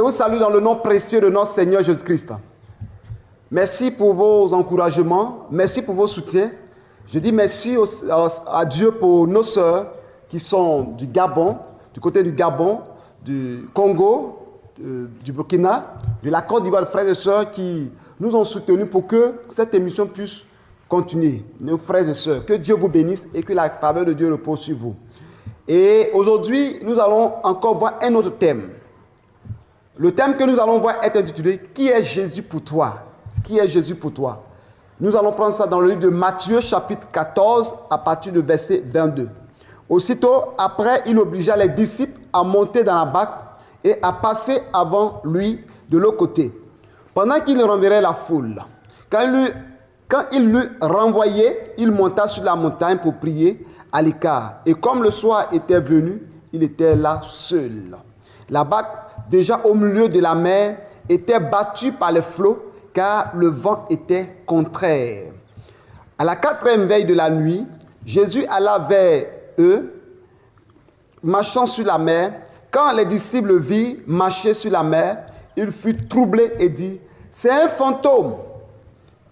vous salue dans le nom précieux de notre Seigneur Jésus-Christ. Merci pour vos encouragements, merci pour vos soutiens. Je dis merci à Dieu pour nos sœurs qui sont du Gabon, du côté du Gabon, du Congo, du Burkina, de la Côte d'Ivoire, frères et sœurs qui nous ont soutenus pour que cette émission puisse continuer. Nos frères et sœurs, que Dieu vous bénisse et que la faveur de Dieu repose sur vous. Et aujourd'hui, nous allons encore voir un autre thème. Le thème que nous allons voir est intitulé « Qui est Jésus pour toi ?» Qui est Jésus pour toi? Nous allons prendre ça dans le livre de Matthieu, chapitre 14, à partir du verset 22. Aussitôt, après, il obligea les disciples à monter dans la barque et à passer avant lui de l'autre côté, pendant qu'il renverrait la foule. Quand il l'eut renvoyé, il monta sur la montagne pour prier à l'écart. Et comme le soir était venu, il était là seul. La barque, déjà au milieu de la mer, était battue par les flots, car le vent était contraire. À la 4e veille de la nuit, Jésus alla vers eux, marchant sur la mer. Quand les disciples le virent marcher sur la mer, il fut troublé et dit, « C'est un fantôme !»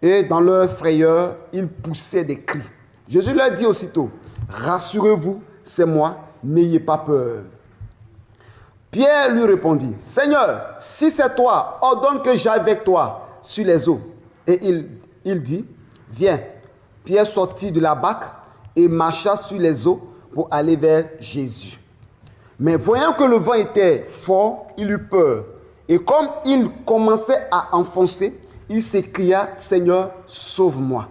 Et dans leur frayeur, ils poussaient des cris. Jésus leur dit aussitôt, « Rassurez-vous, c'est moi, n'ayez pas peur. » Pierre lui répondit, « Seigneur, si c'est toi, ordonne que j'aille avec toi sur les eaux. » Et il dit, « Viens. » Pierre sortit de la barque et marcha sur les eaux pour aller vers Jésus. Mais voyant que le vent était fort, il eut peur. Et comme il commençait à enfoncer, il s'écria, « Seigneur, sauve-moi. »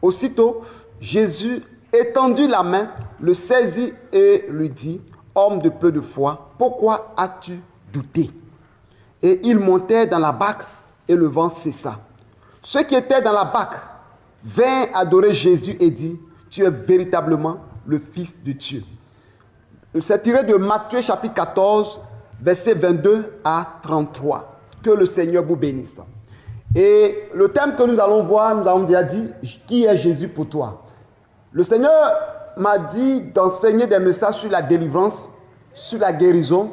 Aussitôt, Jésus étendit la main, le saisit et lui dit, « Homme de peu de foi, pourquoi as-tu douté? » Et ils montèrent dans la barque et le vent cessa. Ceux qui étaient dans la barque vinrent adorer Jésus et dit, « Tu es véritablement le Fils de Dieu. » C'est tiré de Matthieu chapitre 14, versets 22 à 33. Que le Seigneur vous bénisse. Et le thème que nous allons voir, nous avons déjà dit, qui est Jésus pour toi? Le Seigneur m'a dit d'enseigner des messages sur la délivrance, sur la guérison.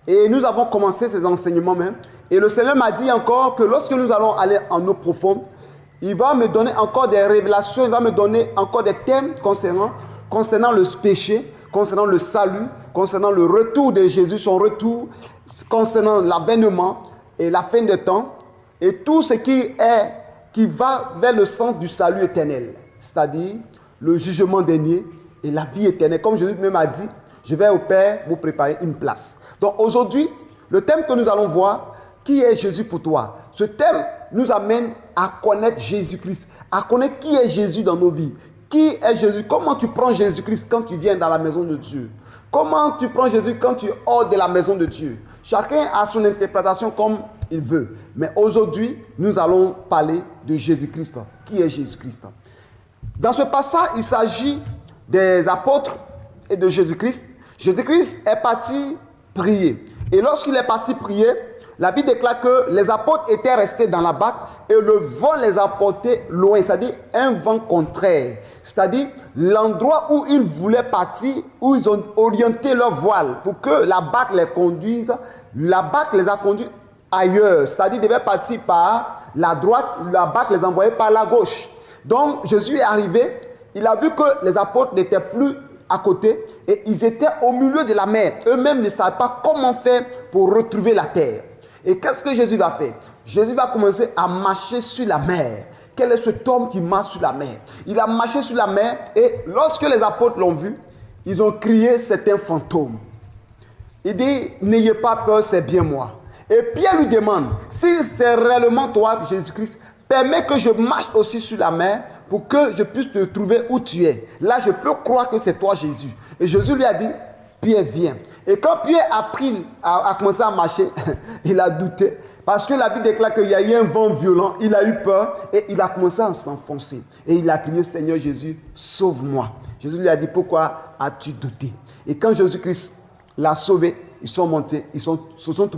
Et nous avons commencé ces enseignements même. Et le Seigneur m'a dit encore que lorsque nous allons aller en eau profonde, il va me donner encore des révélations, il va me donner encore des thèmes concernant le péché, concernant le salut, concernant le retour de Jésus, son retour, concernant l'avènement et la fin des temps, et tout ce qui va vers le sens du salut éternel, c'est-à-dire le jugement dernier et la vie éternelle. Comme Jésus même a dit, je vais au Père vous préparer une place. Donc aujourd'hui, le thème que nous allons voir, qui est Jésus pour toi? Ce thème nous amène à connaître Jésus-Christ, à connaître qui est Jésus dans nos vies. Qui est Jésus? Comment tu prends Jésus-Christ quand tu viens dans la maison de Dieu? Comment tu prends Jésus quand tu hors de la maison de Dieu? Chacun a son interprétation comme il veut. Mais aujourd'hui, nous allons parler de Jésus-Christ. Qui est Jésus-Christ? Dans ce passage, il s'agit des apôtres et de Jésus-Christ. Jésus-Christ est parti prier. Et lorsqu'il est parti prier, la Bible déclare que les apôtres étaient restés dans la barque et le vent les a portés loin, c'est-à-dire un vent contraire. C'est-à-dire l'endroit où ils voulaient partir, où ils ont orienté leur voile pour que la barque les conduise, la barque les a conduits ailleurs. C'est-à-dire qu'ils devaient partir par la droite, la barque les envoyait par la gauche. Donc Jésus est arrivé, il a vu que les apôtres n'étaient plus à côté et ils étaient au milieu de la mer. Eux-mêmes ne savaient pas comment faire pour retrouver la terre. Et qu'est-ce que Jésus va faire? Jésus va commencer à marcher sur la mer. Quel est cet homme qui marche sur la mer? Il a marché sur la mer et lorsque les apôtres l'ont vu, ils ont crié, c'est un fantôme. Il dit, n'ayez pas peur, c'est bien moi. Et Pierre lui demande, si c'est réellement toi, Jésus-Christ, permets que je marche aussi sur la mer pour que je puisse te trouver où tu es. Là, je peux croire que c'est toi, Jésus. Et Jésus lui a dit, Pierre, viens. Et quand Pierre a commencé à marcher, il a douté. Parce que la Bible déclare qu'il y a eu un vent violent, il a eu peur et il a commencé à s'enfoncer. Et il a crié, Seigneur Jésus, sauve-moi. Jésus lui a dit, pourquoi as-tu douté? Et quand Jésus-Christ l'a sauvé, ils sont montés, se sont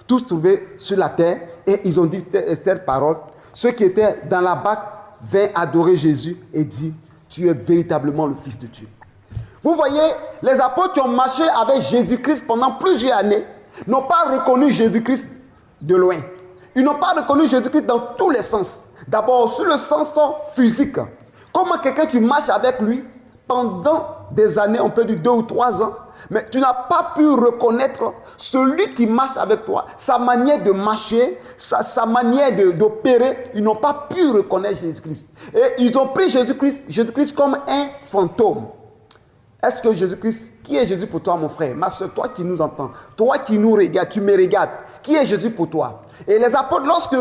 tous trouvés sur la terre et ils ont dit cette parole. Ceux qui étaient dans la barque vinrent adorer Jésus et dit, tu es véritablement le Fils de Dieu. Vous voyez, les apôtres qui ont marché avec Jésus-Christ pendant plusieurs années n'ont pas reconnu Jésus-Christ de loin. Ils n'ont pas reconnu Jésus-Christ dans tous les sens. D'abord, sur le sens physique. Comment quelqu'un, tu marches avec lui pendant des années, on peut dire 2 ou 3 ans, mais tu n'as pas pu reconnaître celui qui marche avec toi, sa manière de marcher, sa manière d'opérer. Ils n'ont pas pu reconnaître Jésus-Christ. Et ils ont pris Jésus-Christ comme un fantôme. Est-ce que Jésus-Christ, qui est Jésus pour toi, mon frère, ma soeur, toi qui nous entends, toi qui nous regardes, tu me regardes, qui est Jésus pour toi? Et les apôtres, lorsque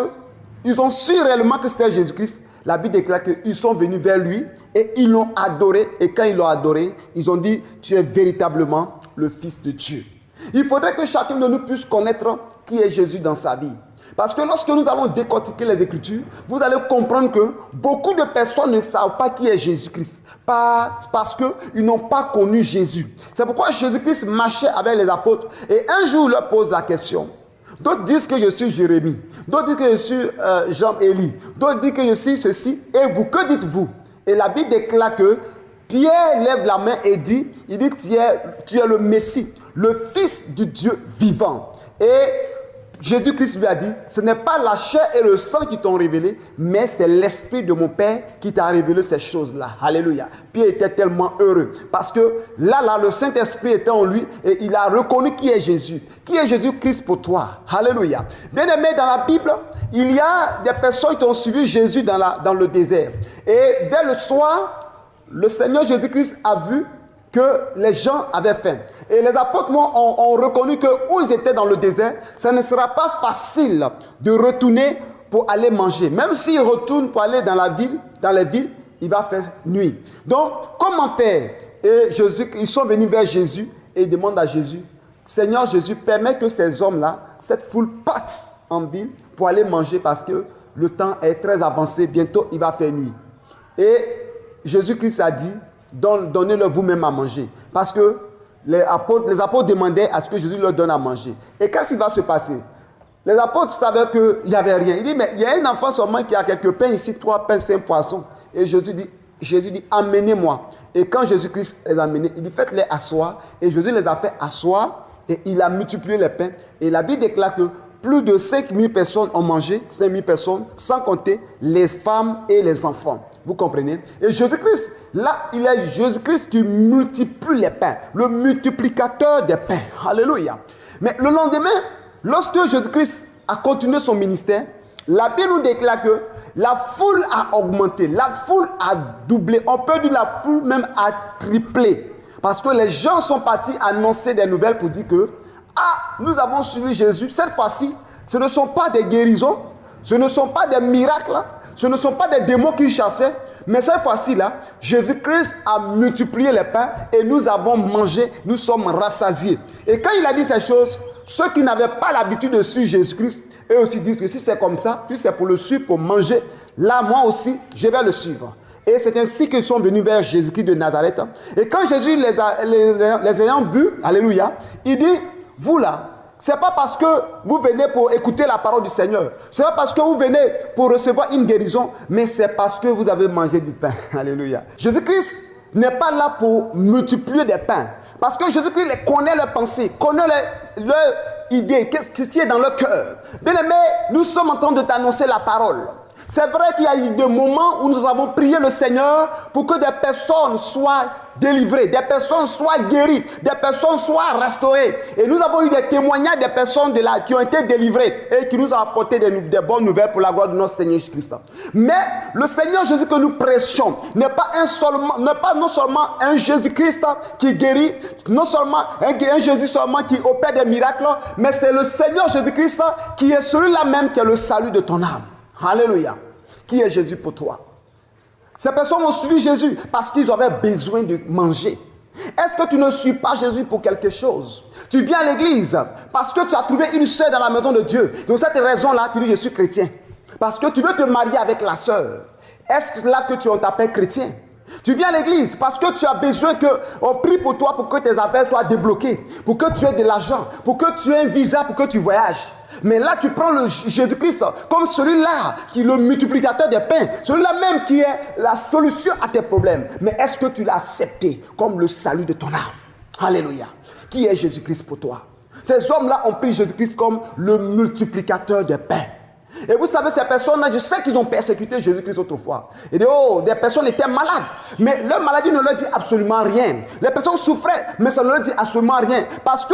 ils ont su réellement que c'était Jésus-Christ, la Bible déclare qu'ils sont venus vers lui et ils l'ont adoré. Et quand ils l'ont adoré, ils ont dit, tu es véritablement le Fils de Dieu. Il faudrait que chacun de nous puisse connaître qui est Jésus dans sa vie. Parce que lorsque nous allons décortiquer les Écritures, vous allez comprendre que beaucoup de personnes ne savent pas qui est Jésus-Christ. Parce qu'ils n'ont pas connu Jésus. C'est pourquoi Jésus-Christ marchait avec les apôtres. Et un jour, il leur pose la question. D'autres disent que je suis Jérémie. D'autres disent que je suis Jean-Élie. D'autres disent que je suis ceci. Et vous, que dites-vous? Et la Bible déclare que Pierre lève la main et dit, tu es le Messie, le Fils du Dieu vivant. Et Jésus-Christ lui a dit, ce n'est pas la chair et le sang qui t'ont révélé, mais c'est l'Esprit de mon Père qui t'a révélé ces choses-là. Alléluia. Pierre était tellement heureux parce que là, le Saint-Esprit était en lui et il a reconnu qui est Jésus. Qui est Jésus-Christ pour toi? Alléluia. Bien-aimé, dans la Bible, il y a des personnes qui ont suivi Jésus dans le désert. Et vers le soir, le Seigneur Jésus-Christ a vu que les gens avaient faim. Et les apôtres ont reconnu que où ils étaient dans le désert, ça ne sera pas facile de retourner pour aller manger. Même s'ils retournent pour aller dans les villes, il va faire nuit. Donc, comment faire? Et ils sont venus vers Jésus et ils demandent à Jésus, Seigneur Jésus, permets que ces hommes-là, cette foule parte en ville pour aller manger parce que le temps est très avancé. Bientôt, il va faire nuit. Et Jésus-Christ a dit, donnez-leur vous-même à manger. Parce que les apôtres demandaient à ce que Jésus leur donne à manger. Et qu'est-ce qui va se passer? Les apôtres savaient qu'il n'y avait rien. Il dit, mais il y a un enfant seulement qui a quelques pains ici, 3 pains, 5 poissons. Et Jésus dit, amenez-moi. Et quand Jésus-Christ les a amenés, il dit, faites-les asseoir. Et Jésus les a fait asseoir et il a multiplié les pains. Et la Bible déclare que plus de 5000 personnes ont mangé, 5000 personnes, sans compter les femmes et les enfants. Vous comprenez? Et Jésus-Christ, là, il est Jésus-Christ qui multiplie les pains, le multiplicateur des pains. Alléluia. Mais le lendemain, lorsque Jésus-Christ a continué son ministère, la Bible nous déclare que la foule a augmenté, la foule a doublé. On peut dire la foule même a triplé. Parce que les gens sont partis annoncer des nouvelles pour dire que nous avons suivi Jésus. Cette fois-ci, ce ne sont pas des guérisons, ce ne sont pas des miracles, ce ne sont pas des démons qui chassaient, mais cette fois-ci, Jésus-Christ a multiplié les pains et nous avons mangé, nous sommes rassasiés. Et quand il a dit ces choses, ceux qui n'avaient pas l'habitude de suivre Jésus-Christ, eux aussi disent que si c'est comme ça, puis c'est pour le suivre, pour manger, là, moi aussi, je vais le suivre. Et c'est ainsi qu'ils sont venus vers Jésus-Christ de Nazareth. Et quand Jésus les ayant vus, alléluia, il dit, vous là, ce n'est pas parce que vous venez pour écouter la parole du Seigneur. Ce n'est pas parce que vous venez pour recevoir une guérison, mais c'est parce que vous avez mangé du pain. Alléluia. Jésus-Christ n'est pas là pour multiplier des pains. Parce que Jésus-Christ connaît leurs pensées, connaît leurs idées, ce qui est dans leur cœur. Bien-aimé, nous sommes en train de t'annoncer la parole. C'est vrai qu'il y a eu des moments où nous avons prié le Seigneur pour que des personnes soient délivrées, des personnes soient guéries, des personnes soient restaurées. Et nous avons eu des témoignages des personnes qui ont été délivrées et qui nous ont apporté des bonnes nouvelles pour la gloire de notre Seigneur Jésus-Christ. Mais le Seigneur Jésus que nous prêchons n'est pas non seulement un Jésus-Christ qui guérit, non seulement un Jésus seulement qui opère des miracles, mais c'est le Seigneur Jésus-Christ qui est celui-là même qui est le salut de ton âme. Alléluia. Qui est Jésus pour toi? Ces personnes ont suivi Jésus parce qu'ils avaient besoin de manger. Est-ce que tu ne suis pas Jésus pour quelque chose? Tu viens à l'église parce que tu as trouvé une sœur dans la maison de Dieu. Pour cette raison-là, tu dis je suis chrétien. Parce que tu veux te marier avec la sœur. Est-ce là que on t'appelle chrétien? Tu viens à l'église parce que tu as besoin qu'on prie pour toi pour que tes affaires soient débloquées, pour que tu aies de l'argent, pour que tu aies un visa, pour que tu voyages. Mais là, tu prends le Jésus-Christ comme celui-là qui est le multiplicateur des pains, celui-là même qui est la solution à tes problèmes. Mais est-ce que tu l'as accepté comme le salut de ton âme? Alléluia. Qui est Jésus-Christ pour toi? Ces hommes-là ont pris Jésus-Christ comme le multiplicateur de pain. Et vous savez, ces personnes-là, je sais qu'ils ont persécuté Jésus-Christ autrefois. Et des personnes étaient malades. Mais leur maladie ne leur dit absolument rien. Les personnes souffraient, mais ça ne leur dit absolument rien. Parce que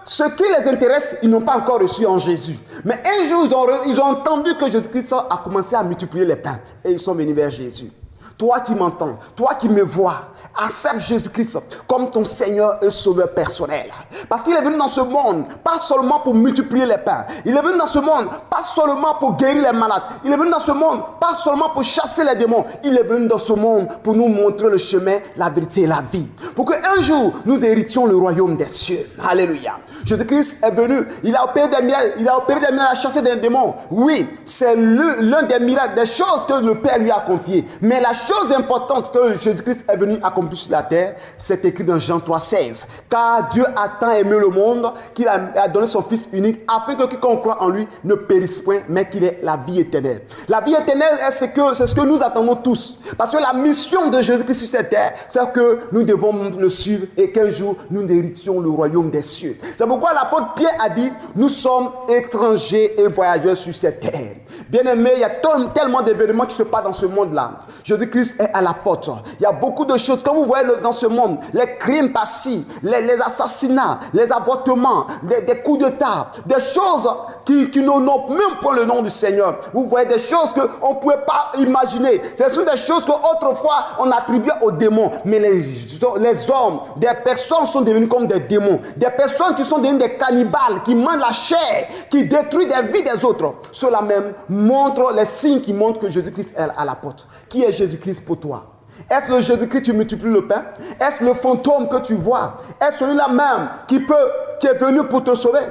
ce qui les intéresse, ils n'ont pas encore reçu en Jésus. Mais un jour, ils ont entendu que Jésus-Christ a commencé à multiplier les pains. Et ils sont venus vers Jésus. Toi qui m'entends, toi qui me vois, accepte Jésus-Christ comme ton Seigneur et Sauveur personnel. Parce qu'il est venu dans ce monde, pas seulement pour multiplier les pains. Il est venu dans ce monde, pas seulement pour guérir les malades. Il est venu dans ce monde, pas seulement pour chasser les démons. Il est venu dans ce monde pour nous montrer le chemin, la vérité et la vie. Pour qu'un jour, nous héritions le royaume des cieux. Alléluia. Jésus-Christ est venu, il a opéré des miracles, à chasser des démons. Oui, c'est l'un des miracles, des choses que le Père lui a confiées. Mais la chose importante que Jésus-Christ est venu accomplir sur la terre, c'est écrit dans Jean 3,16. Car Dieu a tant aimé le monde qu'il a donné son Fils unique afin que quiconque croit en lui ne périsse point, mais qu'il ait la vie éternelle. La vie éternelle, c'est ce que nous attendons tous. Parce que la mission de Jésus-Christ sur cette terre, c'est que nous devons le suivre et qu'un jour nous héritions le royaume des cieux. C'est pourquoi l'apôtre Pierre a dit, nous sommes étrangers et voyageurs sur cette terre. Bien aimé, il y a tellement d'événements qui se passent dans ce monde-là. Jésus-Christ est à la porte. Il y a beaucoup de choses. Quand vous voyez dans ce monde, les crimes passés, les assassinats, les avortements, des coups d'État, des choses qui n'ont même pas le nom du Seigneur. Vous voyez des choses qu'on ne pouvait pas imaginer. Ce sont des choses qu'autrefois on attribuait aux démons. Mais les hommes, des personnes sont devenues comme des démons. Des personnes qui sont devenues des cannibales, qui mangent la chair, qui détruisent des vies des autres. Cela même montre les signes qui montrent que Jésus-Christ est à la porte. Qui est Jésus-Christ pour toi? Est-ce le Jésus-Christ qui multiplie le pain? Est-ce le fantôme que tu vois? Est-ce celui-là même qui est venu pour te sauver?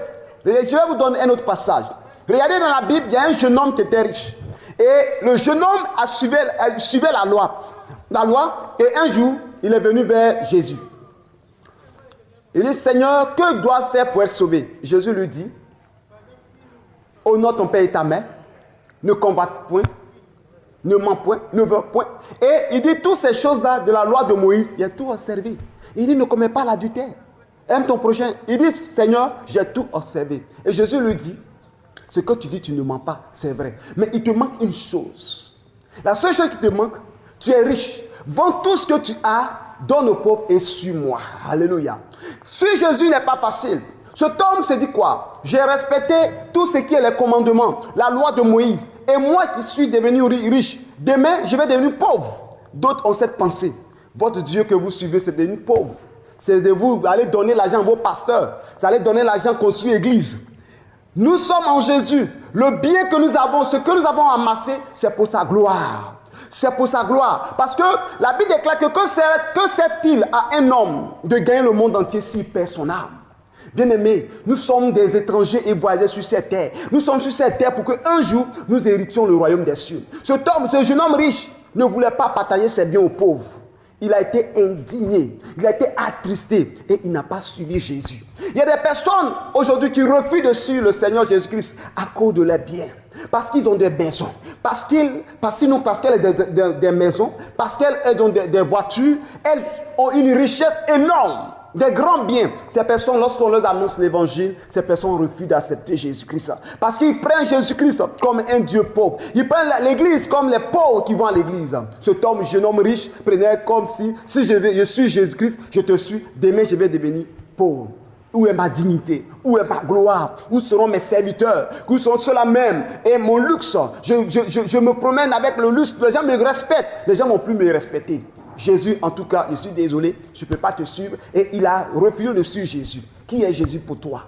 Je vais vous donner un autre passage. Regardez dans la Bible, il y a un jeune homme qui était riche. Et le jeune homme suivait la loi. La loi, et un jour, il est venu vers Jésus. Il dit, Seigneur, que dois-je faire pour être sauvé? Jésus lui dit, honore ton père et ta mère, ne combatte point, ne ment point, ne veut point. Et il dit toutes ces choses-là de la loi de Moïse, il a tout observé. Il dit, ne commets pas l'adultère, aime ton prochain. Il dit, Seigneur, j'ai tout observé. Et Jésus lui dit, ce que tu dis, tu ne mens pas, c'est vrai. Mais il te manque une chose. La seule chose qui te manque, tu es riche. Vends tout ce que tu as, donne aux pauvres et suis-moi. Alléluia. Suivre Jésus n'est pas facile. Cet homme se dit quoi? J'ai respecté tout ce qui est les commandements, la loi de Moïse. Et moi qui suis devenu riche, demain je vais devenir pauvre. D'autres ont cette pensée. Votre Dieu que vous suivez, c'est devenir pauvre. C'est de vous aller donner l'argent à vos pasteurs. Vous allez donner l'argent pour construire l'église. Nous sommes en Jésus. Le bien que nous avons, ce que nous avons amassé, c'est pour sa gloire. C'est pour sa gloire. Parce que la Bible déclare que sert-il à un homme de gagner le monde entier s'il perd son âme? Bien-aimés, nous sommes des étrangers et voyageurs sur cette terre. Nous sommes sur cette terre pour qu'un jour, nous héritions le royaume des cieux. Ce jeune homme riche ne voulait pas partager ses biens aux pauvres. Il a été indigné, il a été attristé et il n'a pas suivi Jésus. Il y a des personnes aujourd'hui qui refusent de suivre le Seigneur Jésus-Christ à cause de leurs biens. Parce qu'ils ont des maisons, parce qu'elles ont des maisons, parce qu'elles ont des voitures, elles ont une richesse énorme. Des grands biens. Ces personnes, lorsqu'on leur annonce l'évangile, ces personnes refusent d'accepter Jésus-Christ. Parce qu'ils prennent Jésus-Christ comme un Dieu pauvre. Ils prennent l'église comme les pauvres qui vont à l'église. Cet homme, jeune homme riche, prenait comme si je suis Jésus-Christ, je te suis, demain je vais devenir pauvre. Où est ma dignité? Où est ma gloire? Où seront mes serviteurs? Où seront ceux-là même? Et mon luxe, je me promène avec le luxe, les gens me respectent. Les gens ne vont plus me respecter. Jésus, en tout cas, je suis désolé, je ne peux pas te suivre. Et il a refusé de suivre Jésus. Qui est Jésus pour toi?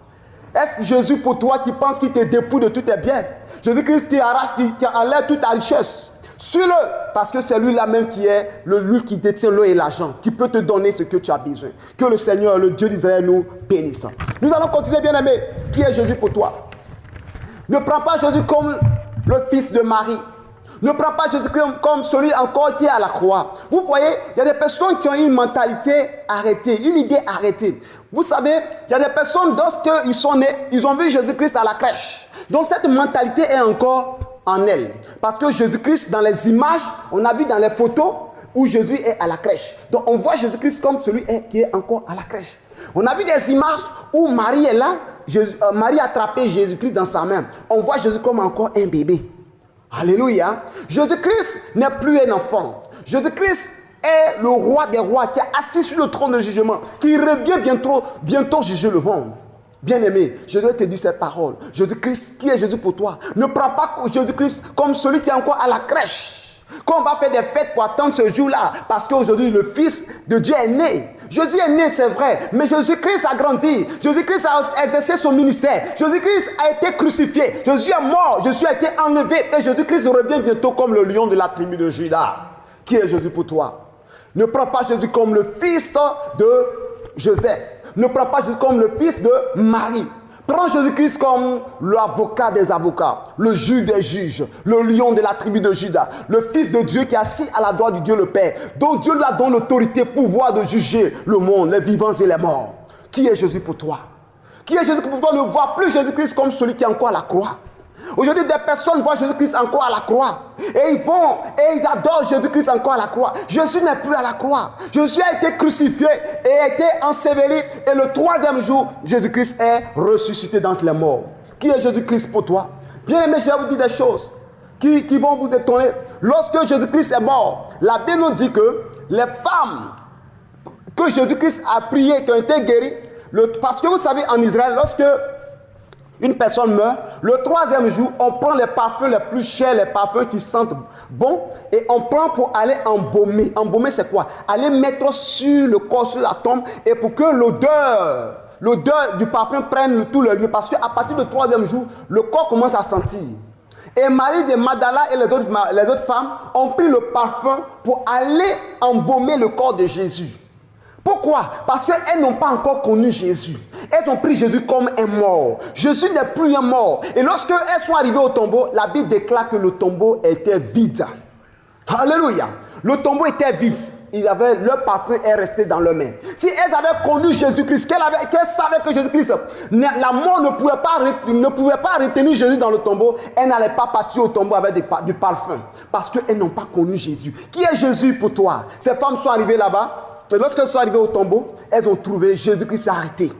Est-ce Jésus pour toi qui pense qu'il te dépouille de tous tes biens? Jésus-Christ qui arrache, qui enlève toute ta richesse. Suis-le, parce que c'est lui-là même qui est lui qui détient l'eau et l'argent, qui peut te donner ce que tu as besoin. Que le Seigneur, le Dieu d'Israël, nous bénisse. Nous allons continuer, bien-aimés. Qui est Jésus pour toi? Ne prends pas Jésus comme le fils de Marie. Ne prends pas Jésus-Christ comme celui encore qui est à la croix. Vous voyez, il y a des personnes qui ont une mentalité arrêtée, une idée arrêtée. Vous savez, il y a des personnes, lorsqu'ils sont nés, ils ont vu Jésus-Christ à la crèche. Donc cette mentalité est encore en elle. Parce que Jésus-Christ, dans les images, on a vu dans les photos où Jésus est à la crèche. Donc on voit Jésus-Christ comme celui qui est encore à la crèche. On a vu des images où Marie est là, Marie attrapait Jésus-Christ dans sa main. On voit Jésus comme encore un bébé. Alléluia. Jésus-Christ n'est plus un enfant. Jésus-Christ est le roi des rois qui est assis sur le trône de jugement, qui revient bientôt juger le monde. Bien-aimé, je dois te dire ces paroles. Jésus-Christ, qui est Jésus pour toi? Ne prends pas Jésus-Christ comme celui qui est encore à la crèche. Qu'on va faire des fêtes pour attendre ce jour-là, parce qu'aujourd'hui le Fils de Dieu est né. Jésus est né, c'est vrai, mais Jésus-Christ a grandi. Jésus-Christ a exercé son ministère. Jésus-Christ a été crucifié. Jésus est mort. Jésus a été enlevé. Et Jésus-Christ revient bientôt comme le lion de la tribu de Juda. Qui est Jésus pour toi? Ne prends pas Jésus comme le fils de Joseph. Ne prends pas Jésus comme le fils de Marie. Prends Jésus-Christ comme l'avocat des avocats, le juge des juges, le lion de la tribu de Juda, le Fils de Dieu qui est assis à la droite du Dieu le Père, dont Dieu lui a donné l'autorité, pouvoir de juger le monde, les vivants et les morts. Qui est Jésus pour toi? Qui est Jésus pour toi? Ne vois plus Jésus-Christ comme celui qui est encore à la croix. Aujourd'hui, des personnes voient Jésus-Christ encore à la croix. Et ils adorent Jésus-Christ encore à la croix. Jésus n'est plus à la croix. Jésus a été crucifié et a été enseveli. Et le troisième jour, Jésus-Christ est ressuscité d'entre les morts. Qui est Jésus-Christ pour toi? Bien aimé, je vais vous dire des choses qui vont vous étonner. Lorsque Jésus-Christ est mort, la Bible nous dit que les femmes que Jésus-Christ a priées, qui ont été guéries, parce que vous savez, en Israël, lorsque une personne meurt, le troisième jour, on prend les parfums les plus chers, les parfums qui sentent bon, et on prend pour aller embaumer. Embaumer, c'est quoi? Aller mettre sur le corps, sur la tombe, et pour que l'odeur du parfum prenne tout le lieu. Parce qu'à partir du troisième jour, le corps commence à sentir. Et Marie de Magdala et les autres femmes ont pris le parfum pour aller embaumer le corps de Jésus. Pourquoi? Parce qu'elles n'ont pas encore connu Jésus. Elles ont pris Jésus comme un mort. Jésus n'est plus un mort. Et lorsque elles sont arrivées au tombeau, la Bible déclare que le tombeau était vide. Alléluia. Le tombeau était vide. Leur parfum est resté dans leurs mains. Si elles avaient connu Jésus-Christ, qu'elles savaient que Jésus-Christ, la mort ne pouvait pas retenir Jésus dans le tombeau, elles n'allaient pas partir au tombeau avec du parfum. Parce qu'elles n'ont pas connu Jésus. Qui est Jésus pour toi? Ces femmes sont arrivées là-bas. Et lorsqu'elles sont arrivées au tombeau, elles ont trouvé Jésus-Christ arrêté.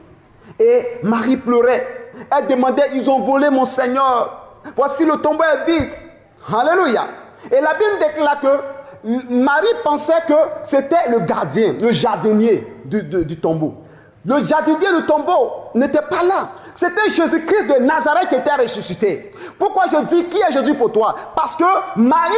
Et Marie pleurait. Elle demandait, ils ont volé mon Seigneur. Voici le tombeau est vide. Alléluia. Et la Bible déclare que Marie pensait que c'était le gardien, le jardinier du tombeau. Le jardinier du tombeau n'était pas là. C'était Jésus-Christ de Nazareth qui était ressuscité. Pourquoi je dis qui est Jésus pour toi? Parce que Marie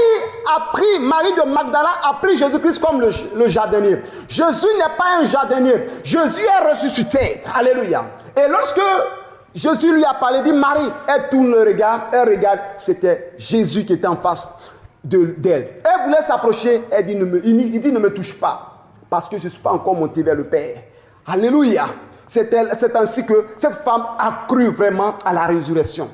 de Magdala a pris Jésus-Christ comme le jardinier. Jésus n'est pas un jardinier. Jésus est ressuscité. Alléluia. Et lorsque Jésus lui a parlé, dit Marie, elle tourne le regard, elle regarde, c'était Jésus qui était en face d'elle. Elle voulait s'approcher, il dit ne me touche pas, parce que je ne suis pas encore monté vers le Père. Alléluia. C'est ainsi que cette femme a cru vraiment à la résurrection.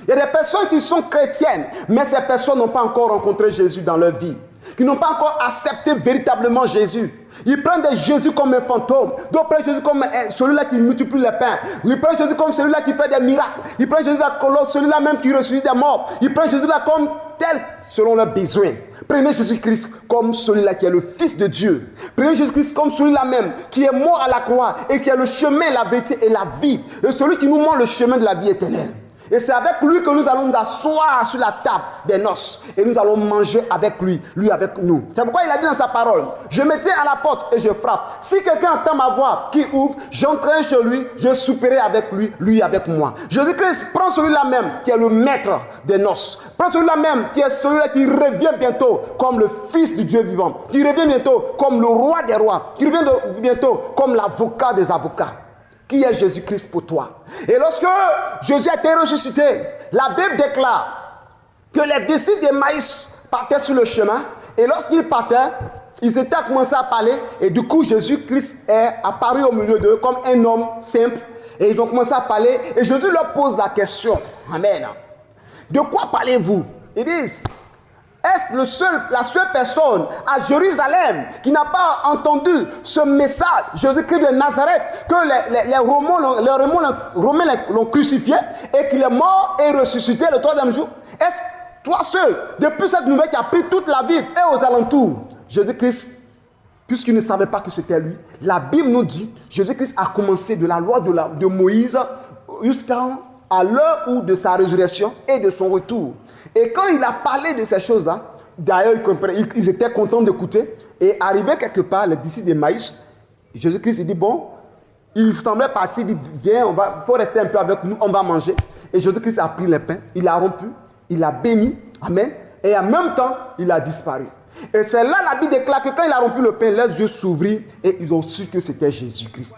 Il y a des personnes qui sont chrétiennes, mais ces personnes n'ont pas encore rencontré Jésus dans leur vie, qui n'ont pas encore accepté véritablement Jésus. Ils prennent Jésus comme un fantôme, d'autres prennent Jésus comme celui-là qui multiplie les pains, ils prennent Jésus comme celui-là qui fait des miracles, ils prennent Jésus comme celui-là même qui ressuscite des morts, ils prennent Jésus-là comme tel selon leurs besoins. Prenez Jésus-Christ comme celui-là qui est le Fils de Dieu. Prenez Jésus-Christ comme celui-là même qui est mort à la croix et qui est le chemin, la vérité et la vie. Et celui qui nous montre le chemin de la vie éternelle. Et c'est avec lui que nous allons nous asseoir sur la table des noces. Et nous allons manger avec lui, lui avec nous. C'est pourquoi il a dit dans sa parole, je me tiens à la porte et je frappe. Si quelqu'un entend ma voix qui ouvre, j'entrerai chez lui, je souperai avec lui, lui avec moi. Jésus-Christ prend celui-là même qui est le maître des noces. Prends celui-là même qui est celui-là qui revient bientôt comme le Fils du Dieu vivant. Qui revient bientôt comme le roi des rois. Qui revient bientôt comme l'avocat des avocats. Qui est Jésus-Christ pour toi? Et lorsque Jésus a été ressuscité, la Bible déclare que les disciples d'Emmaüs partaient sur le chemin. Et lorsqu'ils partaient, ils étaient à commencer à parler. Et du coup, Jésus-Christ est apparu au milieu d'eux comme un homme simple. Et ils ont commencé à parler. Et Jésus leur pose la question. Amen. De quoi parlez-vous? Ils disent, est-ce la seule personne à Jérusalem qui n'a pas entendu ce message, Jésus-Christ de Nazareth, que les Romains l'ont crucifié et qu'il est mort et ressuscité le troisième jour? Est-ce toi seul, depuis cette nouvelle qui a pris toute la ville et aux alentours? Jésus-Christ, puisqu'il ne savait pas que c'était lui, la Bible nous dit, Jésus-Christ a commencé de la loi de Moïse jusqu'à l'heure où de sa résurrection et de son retour. Et quand il a parlé de ces choses-là, d'ailleurs, ils étaient contents d'écouter. Et arrivé quelque part, les disciples d'Emmaüs, Jésus-Christ il dit, bon, il semblait partir, il dit, viens, il faut rester un peu avec nous, on va manger. Et Jésus-Christ a pris le pain, il a rompu, il a béni, amen. Et en même temps, il a disparu. Et c'est là la Bible déclare que quand il a rompu le pain, leurs yeux s'ouvrirent et ils ont su que c'était Jésus-Christ.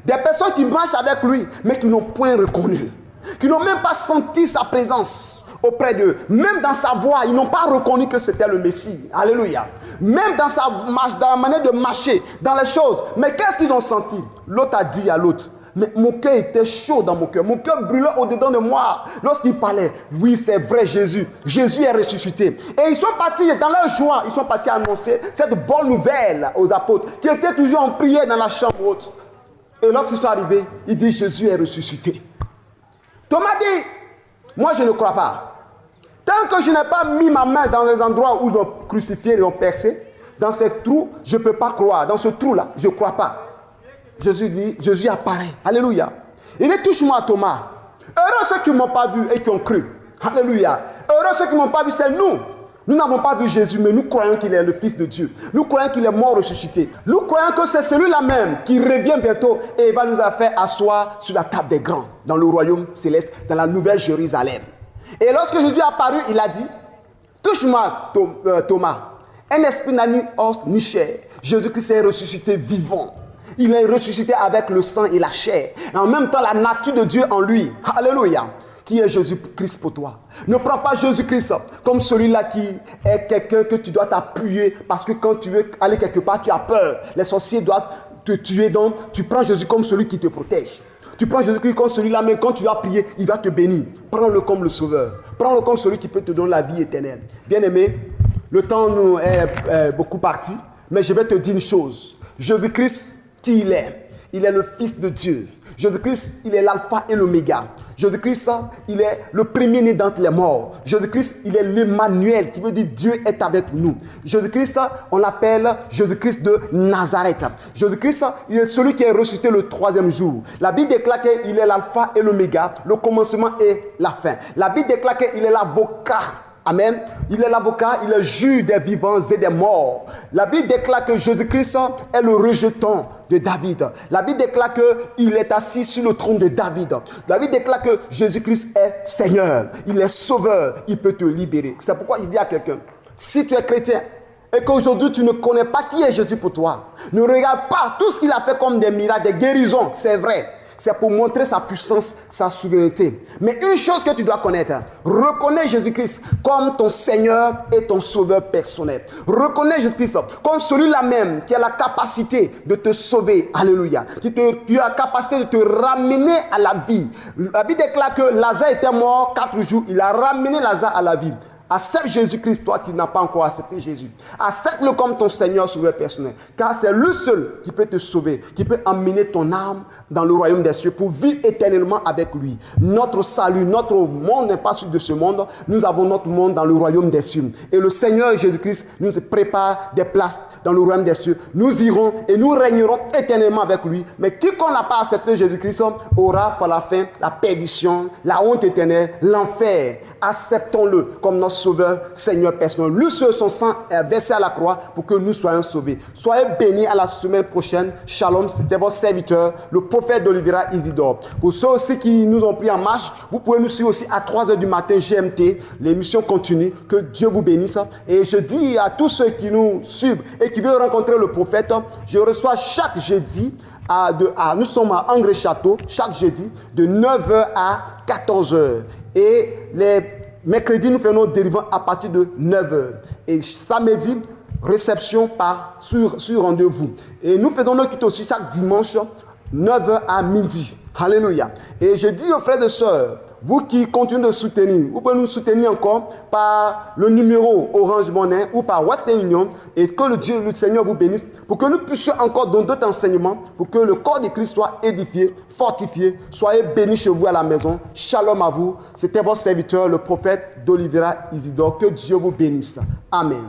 Des personnes qui marchent avec lui, mais qui n'ont point reconnu, qui n'ont même pas senti sa présence auprès d'eux. Même dans sa voix, ils n'ont pas reconnu que c'était le Messie. Alléluia. Même dans sa marche, dans la manière de marcher, dans les choses. Mais qu'est-ce qu'ils ont senti? L'autre a dit à l'autre, mais mon cœur était chaud dans mon cœur. Mon cœur brûlait au-dedans de moi. Lorsqu'il parlait, oui, c'est vrai, Jésus. Jésus est ressuscité. Et ils sont partis dans leur joie. Ils sont partis annoncer cette bonne nouvelle aux apôtres qui étaient toujours en prière dans la chambre haute. Et lorsqu'ils sont arrivés, ils disent, Jésus est ressuscité. Thomas dit, moi je ne crois pas. Tant que je n'ai pas mis ma main dans les endroits où ils ont crucifié et ont percé, dans ces trous, je ne peux pas croire. Dans ce trou-là, je ne crois pas. Jésus dit, Jésus apparaît. Alléluia. Il dit, touche-moi Thomas. Heureux ceux qui ne m'ont pas vu et qui ont cru. Alléluia. Heureux ceux qui ne m'ont pas vu, c'est nous. Nous n'avons pas vu Jésus, mais nous croyons qu'il est le Fils de Dieu. Nous croyons qu'il est mort ressuscité. Nous croyons que c'est celui-là même qui revient bientôt et va nous faire asseoir sur la table des grands, dans le royaume céleste, dans la nouvelle Jérusalem. Et lorsque Jésus est apparu, il a dit, touche-moi Thomas. Un esprit n'a ni os ni chair. Jésus-Christ est ressuscité vivant. Il est ressuscité avec le sang et la chair. Et en même temps, la nature de Dieu en lui. Alléluia. Qui est Jésus-Christ pour toi? Ne prends pas Jésus-Christ comme celui-là qui est quelqu'un que tu dois t'appuyer parce que quand tu veux aller quelque part, tu as peur. Les sorciers doivent te tuer, donc tu prends Jésus comme celui qui te protège. Tu prends Jésus-Christ comme celui-là, mais quand tu vas prier, il va te bénir. Prends-le comme le sauveur. Prends-le comme celui qui peut te donner la vie éternelle. Bien-aimé, le temps nous est beaucoup parti, mais je vais te dire une chose. Jésus-Christ, qui il est? Il est le Fils de Dieu. Jésus-Christ, il est l'alpha et l'oméga. Jésus-Christ, il est le premier-né d'entre les morts. Jésus-Christ, il est l'Emmanuel, qui veut dire Dieu est avec nous. Jésus-Christ, on l'appelle Jésus-Christ de Nazareth. Jésus-Christ, il est celui qui est ressuscité le troisième jour. La Bible déclare qu'il est l'alpha et l'oméga, le commencement et la fin. La Bible déclare qu'il est l'avocat. Amen. Il est l'avocat, il est juge des vivants et des morts. La Bible déclare que Jésus-Christ est le rejeton de David. La Bible déclare qu'il est assis sur le trône de David. La Bible déclare que Jésus-Christ est Seigneur. Il est sauveur. Il peut te libérer. C'est pourquoi il dit à quelqu'un, si tu es chrétien et qu'aujourd'hui tu ne connais pas qui est Jésus pour toi, ne regarde pas tout ce qu'il a fait comme des miracles, des guérisons. C'est vrai. C'est pour montrer sa puissance, sa souveraineté. Mais une chose que tu dois connaître, reconnais Jésus-Christ comme ton Seigneur et ton Sauveur personnel. Reconnais Jésus-Christ comme celui-là même qui a la capacité de te sauver. Alléluia. Qui a la capacité de te ramener à la vie. La Bible déclare que Lazare était mort 4 jours. Il a ramené Lazare à la vie. Accepte Jésus-Christ, toi qui n'as pas encore accepté Jésus. Accepte-le comme ton Seigneur sauveur personnel. Car c'est lui seul qui peut te sauver, qui peut emmener ton âme dans le royaume des cieux pour vivre éternellement avec lui. Notre salut, notre monde n'est pas celui de ce monde. Nous avons notre monde dans le royaume des cieux. Et le Seigneur Jésus-Christ nous prépare des places dans le royaume des cieux. Nous irons et nous régnerons éternellement avec lui. Mais quiconque n'a pas accepté Jésus-Christ aura par la fin la perdition, la honte éternelle, l'enfer. Acceptons-le comme notre Sauveur, Seigneur personnel. Lui seul, son sang est versé à la croix pour que nous soyons sauvés. Soyez bénis à la semaine prochaine. Shalom, c'était votre serviteur, le prophète d'Oliveira Isidore. Pour ceux aussi qui nous ont pris en marche, vous pouvez nous suivre aussi à 3h du matin GMT. L'émission continue. Que Dieu vous bénisse. Et je dis à tous ceux qui nous suivent et qui veulent rencontrer le prophète, je reçois chaque jeudi nous sommes à Angers-Château, chaque jeudi, de 9h à 14h. Et les mercredis, nous faisons dérivants à partir de 9h. Et samedi, réception sur rendez-vous. Et nous faisons nos cultes aussi chaque dimanche, 9h à midi. Alléluia. Et je dis aux frères et sœurs, vous qui continuez de soutenir, vous pouvez nous soutenir encore par le numéro Orange Money ou par Western Union, et que le Seigneur vous bénisse pour que nous puissions encore donner d'autres enseignements, pour que le corps de Christ soit édifié, fortifié. Soyez bénis chez vous à la maison. Shalom à vous. C'était votre serviteur, le prophète d'Oliveira Isidore. Que Dieu vous bénisse. Amen.